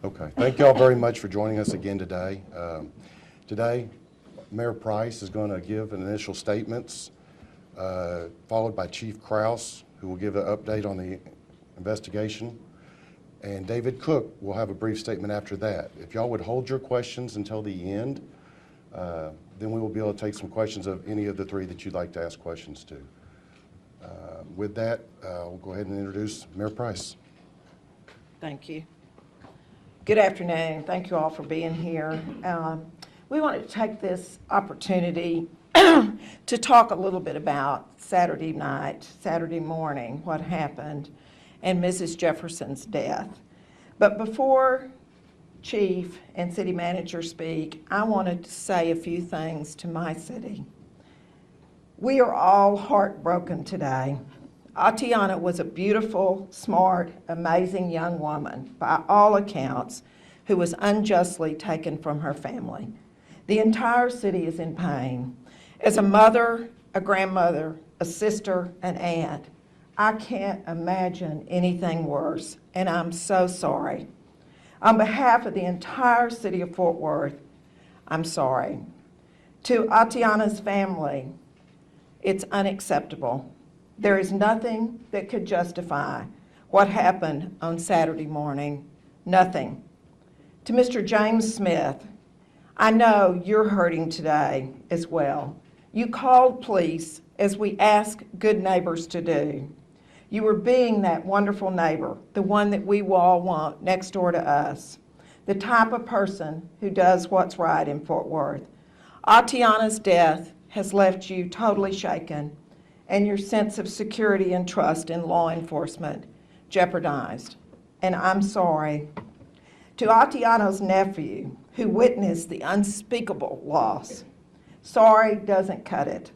Okay. Thank you all very much for joining us again today. Today, Mayor Price is going to give initial statements, followed by Chief Kraus, who will give an update on the investigation. And David Cook will have a brief statement after that. If y'all would hold your questions until the end, then we will be able to take some questions of any of the three that you'd like to ask questions to. With that, we'll go ahead and introduce Mayor Price. Thank you. Good afternoon. Thank you all for being here. We wanted to take this opportunity to talk a little bit about Saturday night, Saturday morning, what happened, and Mrs. Jefferson's death. But before Chief and City Manager speak, I wanted to say a few things to my city. We are all heartbroken today. Atiana was a beautiful, smart, amazing young woman, by all accounts, who was unjustly taken from her family. The entire city is in pain. As a mother, a grandmother, a sister, an aunt, I can't imagine anything worse, and I'm so sorry. On behalf of the entire city of Fort Worth, I'm sorry. To Atiana's family, it's unacceptable. There is nothing that could justify what happened on Saturday morning, nothing. To Mr. James Smith, I know you're hurting today as well. You called police as we ask good neighbors to do. You were being that wonderful neighbor, the one that we all want next door to us, the type of person who does what's right in Fort Worth. Atiana's death has left you totally shaken, and your sense of security and trust in law enforcement jeopardized. And I'm sorry. To Atiana's nephew, who witnessed the unspeakable loss, sorry doesn't cut it.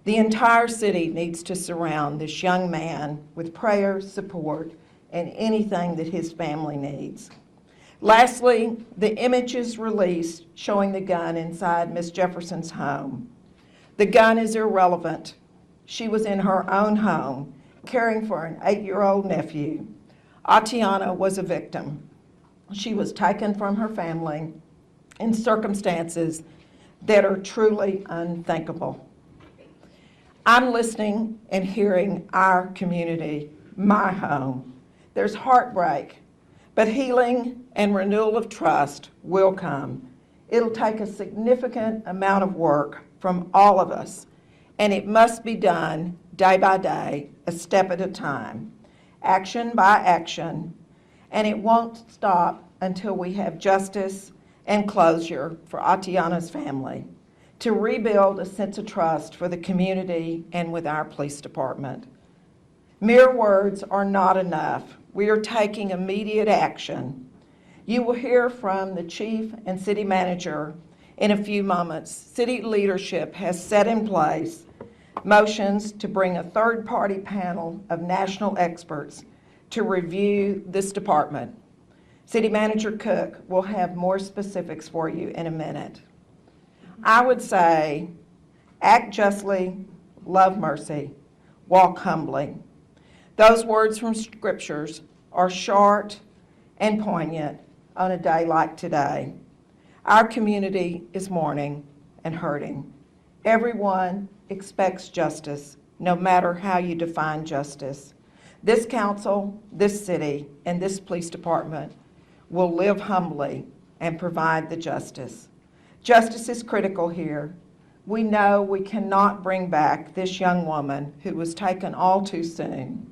The entire city needs to surround this young man with prayer, support, and anything that his family needs. Lastly, the images released showing the gun inside Miss Jefferson's home. The gun is irrelevant. She was in her own home, caring for an 8-year-old nephew. Atiana was a victim. She was taken from her family in circumstances that are truly unthinkable. I'm listening and hearing our community, my home. There's heartbreak, but healing and renewal of trust will come. It'll take a significant amount of work from all of us, and it must be done day by day, a step at a time, action by action, and it won't stop until we have justice and closure for Atiana's family, to rebuild a sense of trust for the community and with our police department. Mere words are not enough. We are taking immediate action. You will hear from the chief and city manager in a few moments. City leadership has set in place motions to bring a third-party panel of national experts to review this department. City Manager Cook will have more specifics for you in a minute. I would say, act justly, love mercy, walk humbly. Those words from scriptures are short and poignant on a day like today. Our community is mourning and hurting. Everyone expects justice, no matter how you define justice. This council, this city, and this police department will live humbly and provide the justice. Justice is critical here. We know we cannot bring back this young woman who was taken all too soon.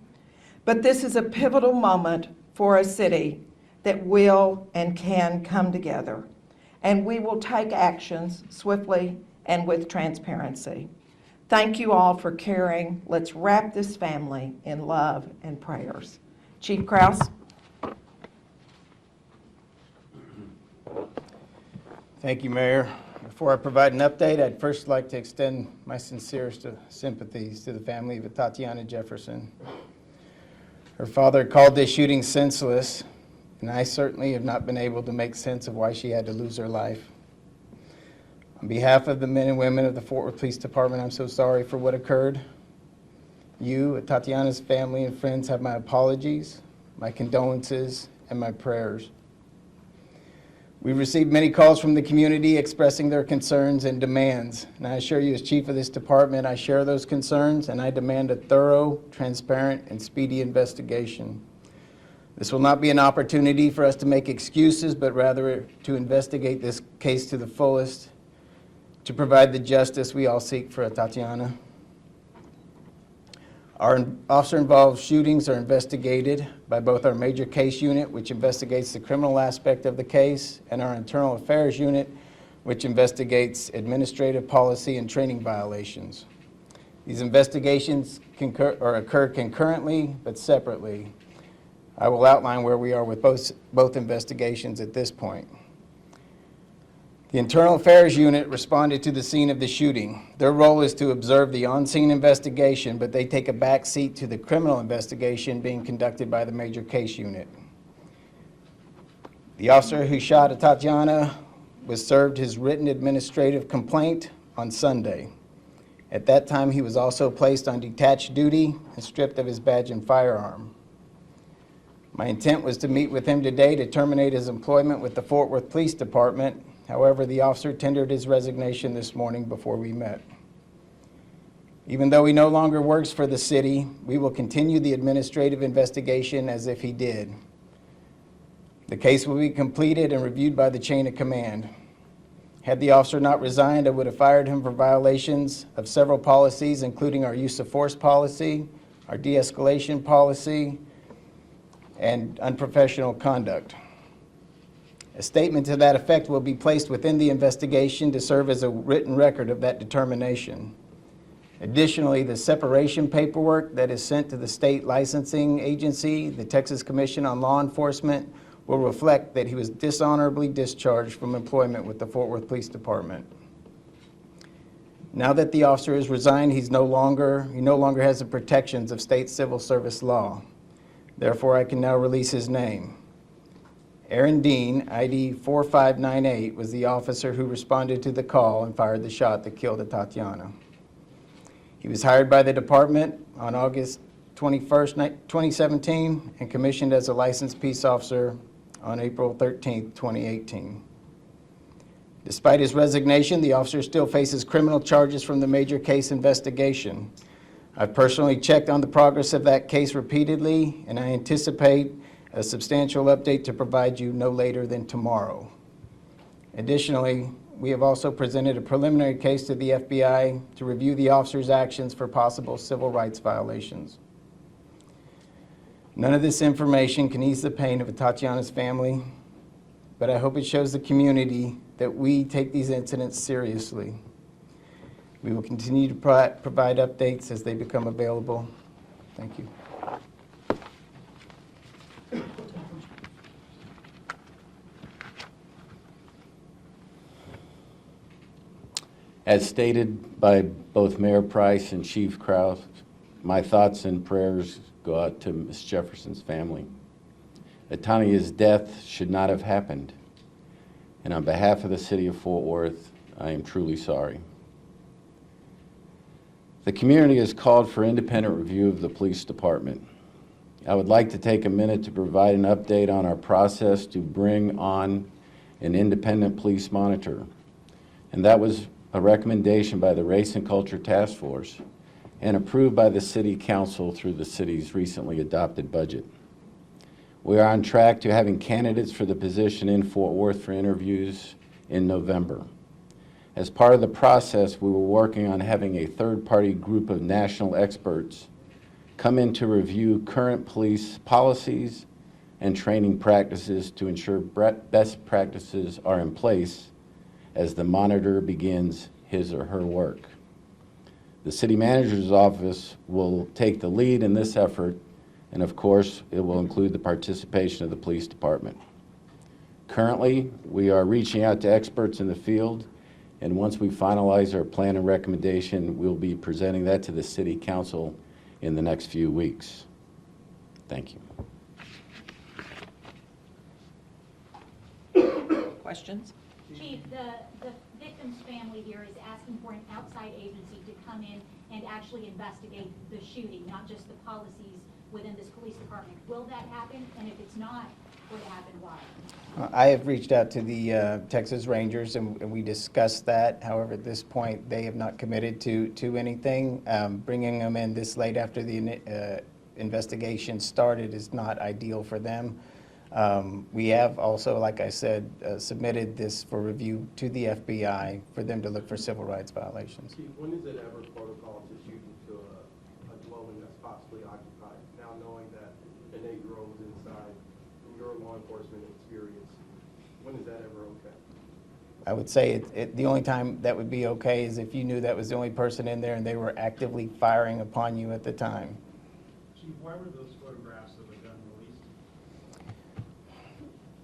But this is a pivotal moment for a city that will and can come together. And we will take actions swiftly and with transparency. Thank you all for caring. Let's wrap this family in love and prayers. Chief Kraus. Thank you, Mayor. Before I provide an update, I'd first like to extend my sincerest sympathies to the family of Tatiana Jefferson. Her father called this shooting senseless, and I certainly have not been able to make sense of why she had to lose her life. On behalf of the men and women of the Fort Worth Police Department, I'm so sorry for what occurred. You, Tatiana's family and friends, have my apologies, my condolences, and my prayers. We've received many calls from the community expressing their concerns and demands. And I assure you, as chief of this department, I share those concerns and I demand a thorough, transparent, and speedy investigation. This will not be an opportunity for us to make excuses, but rather to investigate this case to the fullest, to provide the justice we all seek for Tatiana. Our officer-involved shootings are investigated by both our major case unit, which investigates the criminal aspect of the case, and our internal affairs unit, which investigates administrative policy and training violations. These investigations occur concurrently but separately. I will outline where we are with both investigations at this point. The Internal Affairs Unit responded to the scene of the shooting. Their role is to observe the on-scene investigation, but they take a back seat to the criminal investigation being conducted by the Major Case Unit. The officer who shot at Tatiana was served his written administrative complaint on Sunday. At that time, he was also placed on detached duty and stripped of his badge and firearm. My intent was to meet with him today to terminate his employment with the Fort Worth Police Department. However, the officer tendered his resignation this morning before we met. Even though he no longer works for the city, we will continue the administrative investigation as if he did. The case will be completed and reviewed by the chain of command. Had the officer not resigned, I would have fired him for violations of several policies, including our use of force policy, our de-escalation policy, and unprofessional conduct. A statement to that effect will be placed within the investigation to serve as a written record of that determination. Additionally, the separation paperwork that is sent to the state licensing agency, the Texas Commission on Law Enforcement, will reflect that he was dishonorably discharged from employment with the Fort Worth Police Department. Now that the officer has resigned, he no longer has the protections of state civil service law. Therefore, I can now release his name. Aaron Dean, ID 4598, was the officer who responded to the call and fired the shot that killed Tatiana. He was hired by the department on August 21st, 2017, and commissioned as a licensed peace officer on April 13th, 2018. Despite his resignation, the officer still faces criminal charges from the major case investigation. I've personally checked on the progress of that case repeatedly, and I anticipate a substantial update to provide you no later than tomorrow. Additionally, we have also presented a preliminary case to the FBI to review the officer's actions for possible civil rights violations. None of this information can ease the pain of Tatiana's family, but I hope it shows the community that we take these incidents seriously. We will continue to provide updates as they become available. Thank you. As stated by both Mayor Price and Chief Krause, my thoughts and prayers go out to Ms. Jefferson's family. Tatiana's death should not have happened, and on behalf of the city of Fort Worth, I am truly sorry. The community has called for independent review of the police department. I would like to take a minute to provide an update on our process to bring on an independent police monitor, and that was a recommendation by the Race and Culture Task Force and approved by the City Council through the city's recently adopted budget. We are on track to having candidates for the position in Fort Worth for interviews in November. As part of the process, we were working on having a third-party group of national experts come in to review current police policies and training practices to ensure best practices are in place as the monitor begins his or her work. The city manager's office will take the lead in this effort, and of course, it will include the participation of the police department. Currently, we are reaching out to experts in the field, and once we finalize our plan and recommendation, we'll be presenting that to the city council in the next few weeks. Thank you. Questions? Chief, the victim's family here is asking for an outside agency to come in and actually investigate the shooting, not just the policies within this police department. Will that happen? And if it's not, what happened, why? I have reached out to the Texas Rangers, and we discussed that. However, at this point, they have not committed to anything. Bringing them in this late after the investigation started is not ideal for them. We have also, like I said, submitted this for review to the FBI for them to look for civil rights violations. Chief, when is it ever protocol to shoot into a dwelling that's possibly occupied? Now knowing that an 8-year-old was inside, from your law enforcement experience, when is that ever okay? I would say the only time that would be okay is if you knew that was the only person in there and they were actively firing upon you at the time. Chief, why were those photographs of the gun released?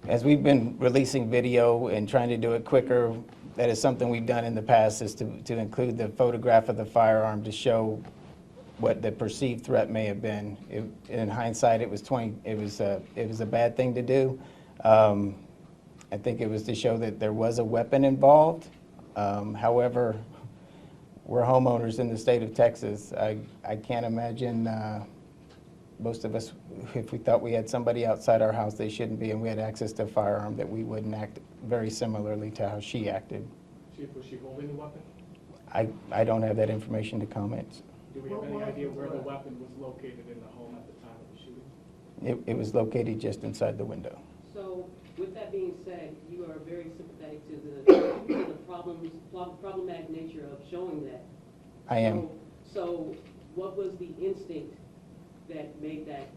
As we've been releasing video and trying to do it quicker, that is something we've done in the past, is to include the photograph of the firearm to show what the perceived threat may have been. In hindsight, it was a bad thing to do. I think it was to show that there was a weapon involved. However, we're homeowners in the state of Texas. I can't imagine most of us, if we thought we had somebody outside our house they shouldn't be and we had access to a firearm, that we wouldn't act very similarly to how she acted. Chief, was she holding the weapon? I don't have that information to comment. Do we have any idea where the weapon was located in the home at the time of the shooting? It was located just inside the window. So, with that being said, you are very sympathetic to the problematic nature of showing that. I am. So, what was the instinct that made that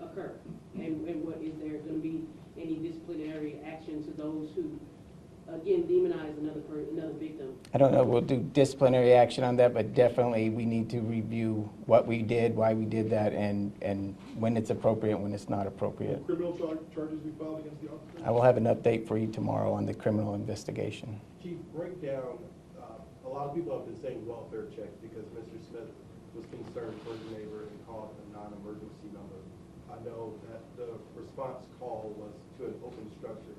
occur? And what, is there going to be any disciplinary action to those who, again, demonize another victim? I don't know, we'll do disciplinary action on that, but definitely we need to review what we did, why we did that, and when it's appropriate, when it's not appropriate. Criminal charges we filed against the officer? I will have an update for you tomorrow on the criminal investigation. Chief, break down, a lot of people have been saying welfare check because Mr. Smith was concerned for his neighbor and called a non-emergency number. I know that the response call was to an open structure.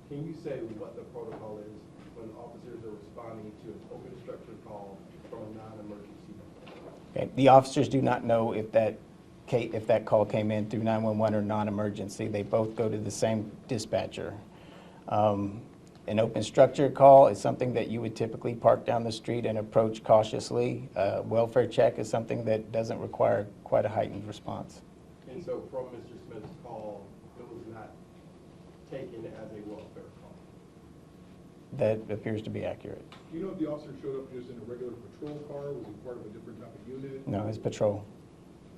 Can you say what the protocol is when officers are responding to an open structure call from a non-emergency number? Okay. The officers do not know if that call came in through 911 or non-emergency. They both go to the same dispatcher. An open structure call is something that you would typically park down the street and approach cautiously. Welfare check is something that doesn't require quite a heightened response. And so from Mr. Smith's call, it was not taken as a welfare call? That appears to be accurate. Do you know if the officer showed up just in a regular patrol car? Was he part of a different type of unit? No, it's patrol.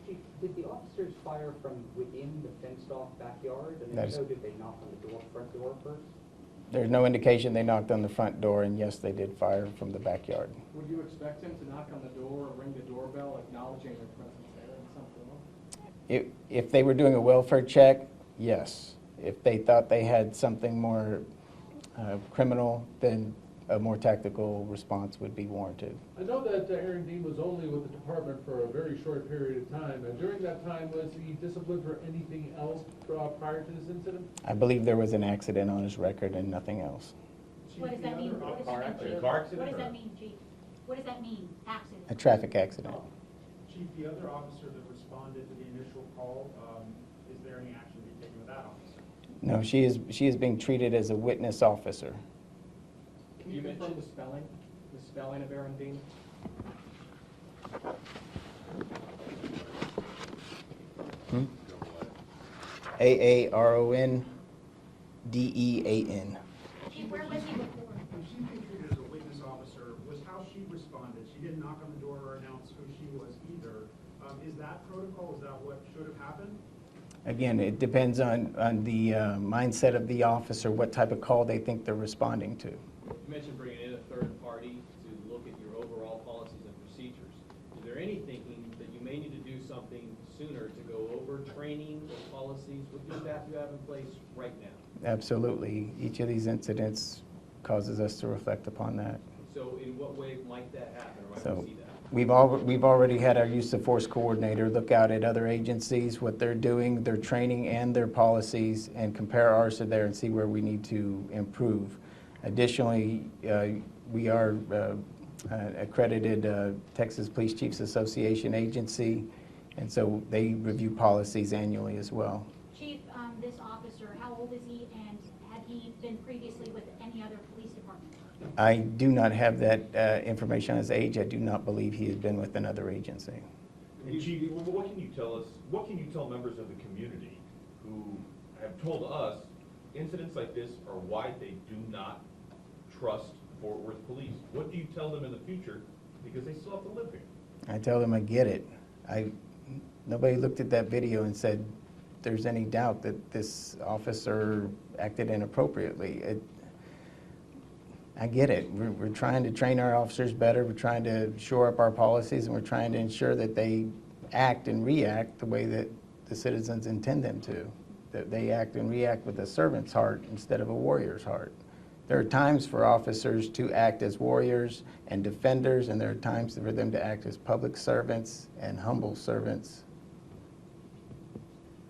Chief, did the officers fire from within the fenced-off backyard? And That if is- so, did they knock on the front door first? There's no indication they knocked on the front door, and yes, they did fire from the backyard. Would you expect him to knock on the door or ring the doorbell acknowledging their presence there in some form? If they were doing a welfare check, yes. If they thought they had something more criminal, then a more tactical response would be warranted. I know that Aaron Dean was only with the department for a very short period of time, and during that time, was he disciplined for anything else prior to this incident? I believe there was an accident on his record and nothing else. What does that mean? What does that mean, Chief? What does that mean, Chief? What does that mean, accident? A traffic accident. Chief, the other officer that responded to the initial call, is there any action being taken with that officer? No, she is being treated as a witness officer. Can you confirm the spelling of Aaron Dean? Aarondean. Chief, where was he before? When she's being treated as a witness officer, was how she responded. She didn't knock on the door or announce who she was either. Is that protocol? Is that what should have happened? Again, it depends on the mindset of the officer, what type of call they think they're responding to. You mentioned bringing in a third party to look at your overall policies and procedures. Is there any thinking that you may need to do something sooner to go over training or policies with the staff you have in place right now? Absolutely. Each of these incidents causes us to reflect upon that. So in what way might that happen, or might So we see that? we've already had our use of force coordinator look out at other agencies, what they're doing, their training and their policies, and compare ours to theirs and see where we need to improve. Additionally, we are accredited Texas Police Chiefs Association agency, and so they review policies annually as well. Chief, this officer, how old is he, and had he been previously with any other police department? I do not have that information on his age. I do not believe he has been with another agency. And Chief, what can you tell us, what can you tell members of the community who have told us incidents like this are why they do not trust Fort Worth police? What do you tell them in the future, because they still have to live here? I tell them I get it. Nobody looked at that video and said there's any doubt that this officer acted inappropriately. I get it. We're trying to train our officers better. We're trying to shore up our policies, and we're trying to ensure that they act and react the way that the citizens intend them to, that they act and react with a servant's heart instead of a warrior's heart. There are times for officers to act as warriors and defenders, and there are times for them to act as public servants and humble servants.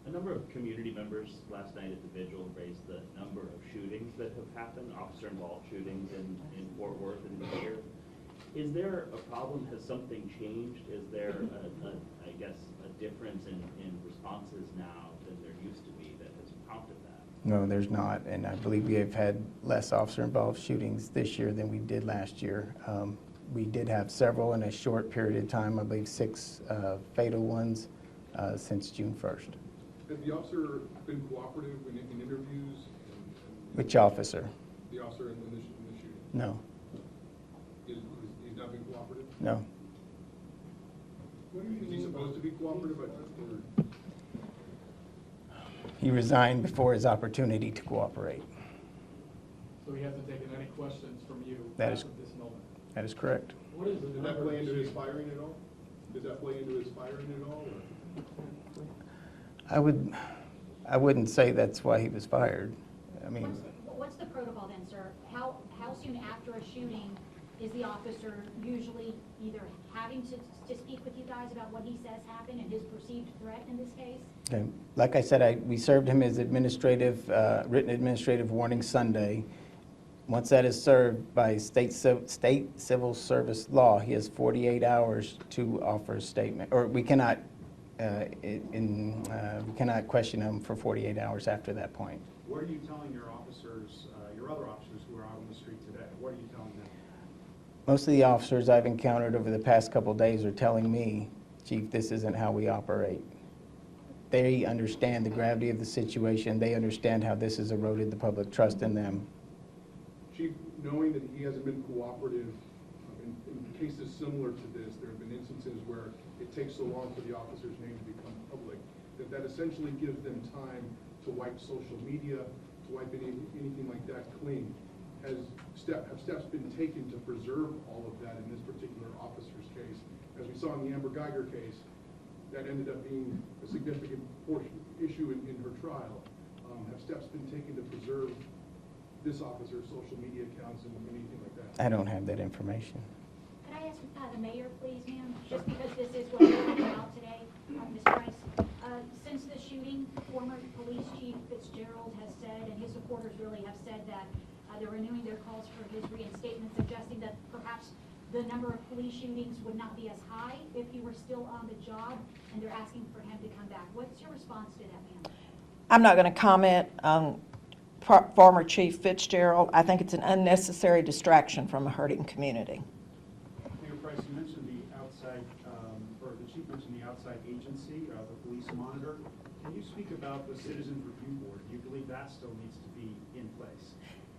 A number of community members last night at the vigil raised the number of shootings that have happened, officer-involved shootings in Fort Worth and here. Is there a problem? Has something changed? Is there, I guess, a difference in responses now than there used to be that has prompted that? No, there's not, and I believe we have had less officer-involved shootings this year than we did last year. We did have several in a short period of time, I believe 6 fatal ones since June 1st. Has the officer been cooperative in interviews? Which officer? The officer in the shooting? No, He's not been cooperative? no. Is he supposed to be cooperative? He resigned before his opportunity to cooperate. So he hasn't taken any questions from you That as is- of this moment? That is correct. What is the Did that number play of into his shootings? firing at all? Does that play into his firing at all? I wouldn't say that's why he was fired. I mean, What's the protocol then, sir? How soon after a shooting is the officer usually either having to speak with you guys about what he says happened and his perceived threat in this case? okay. Like I said, we served him his written administrative warning Sunday. Once that is served by state civil service law, he has 48 hours to offer a statement, or we cannot question him for 48 hours after that point. What are you telling your officers, your other officers who are out on the street today? What are you telling them? Most of the officers I've encountered over the past couple days are telling me, Chief, this isn't how we operate. They understand the gravity of the situation. They understand how this has eroded the public trust in them. Chief, knowing that he hasn't been cooperative, in cases similar to this, there have been instances where it takes so long for the officer's name to become public, that essentially gives them time to wipe social media, to wipe anything like that clean. Have steps been taken to preserve all of that in this particular officer's case? As we saw in the Amber Geiger case, that ended up being a significant issue in her trial. Have steps been taken to preserve this officer's social media accounts and anything like that? I don't have that information. Could I ask the mayor, please, ma'am, just because this is what we're talking about today, Ms. Price? Since the shooting, former police chief Fitzgerald has said, and his supporters really have said that they're renewing their calls for his reinstatement, suggesting that perhaps the number of police shootings would not be as high if he were still on the job, and they're asking for him to come back. What's your response to that, ma'am? I'm not going to comment on former Chief Fitzgerald. I think it's an unnecessary distraction from a hurting community. Mayor Price, you mentioned the outside, or the chief mentioned the outside agency, the police monitor. Can you speak about the Citizens Review Board? Do you believe that still needs to be in place?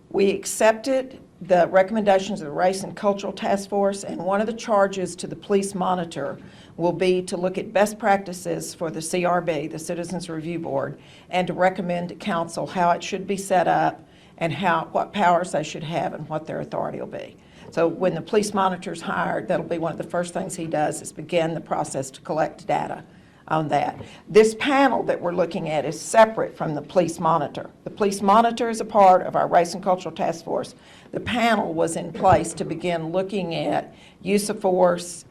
We accepted the recommendations of the Race and Cultural Task Force, and one of the charges to the police monitor will be to look at best practices for the CRB, the Citizens Review Board, and to recommend to council how it should be set up and what powers they should have and what their authority will be. So when the police monitor's hired, that'll be one of the first things he does is begin the process to collect data on that. This panel that we're looking at is separate from the police monitor. The police monitor is a part of our Race and Cultural Task Force. The panel was in place to begin looking at use of force,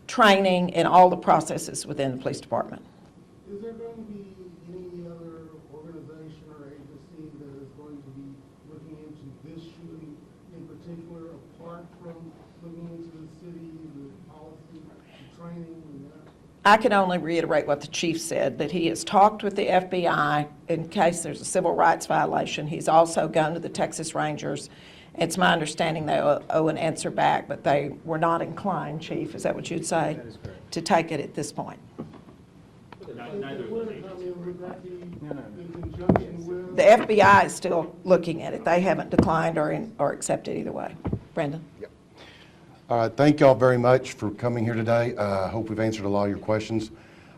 training, and all the processes within the police department. Is there going to be any other organization or agency that is going to be looking into this shooting in particular, apart from looking into the city, the policy, the training, and that? I can only reiterate what the chief said, that he has talked with the FBI in case there's a civil rights violation. He's also gone to the Texas Rangers. It's my understanding they owe an answer back, but they were not inclined, Chief, is that what you'd say? That is correct. To take it at this point. Neither of those agencies. Would that be No, no. in conjunction with? The FBI is still looking at it. They haven't declined or accepted either way. Brendan? All right, thank y'all very much for coming here today. I hope we've answered a lot of your questions.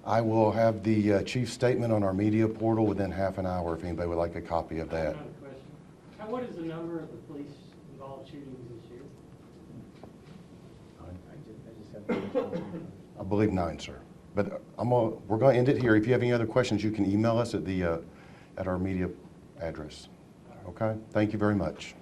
I will have the chief's statement on our media portal within half an hour if anybody would like a copy of that. Another question. What is the number of the police-involved shootings this year? I believe 9, sir. But we're going to end it here. If you have any other questions, you can email us at our media address. Okay? Thank you very much.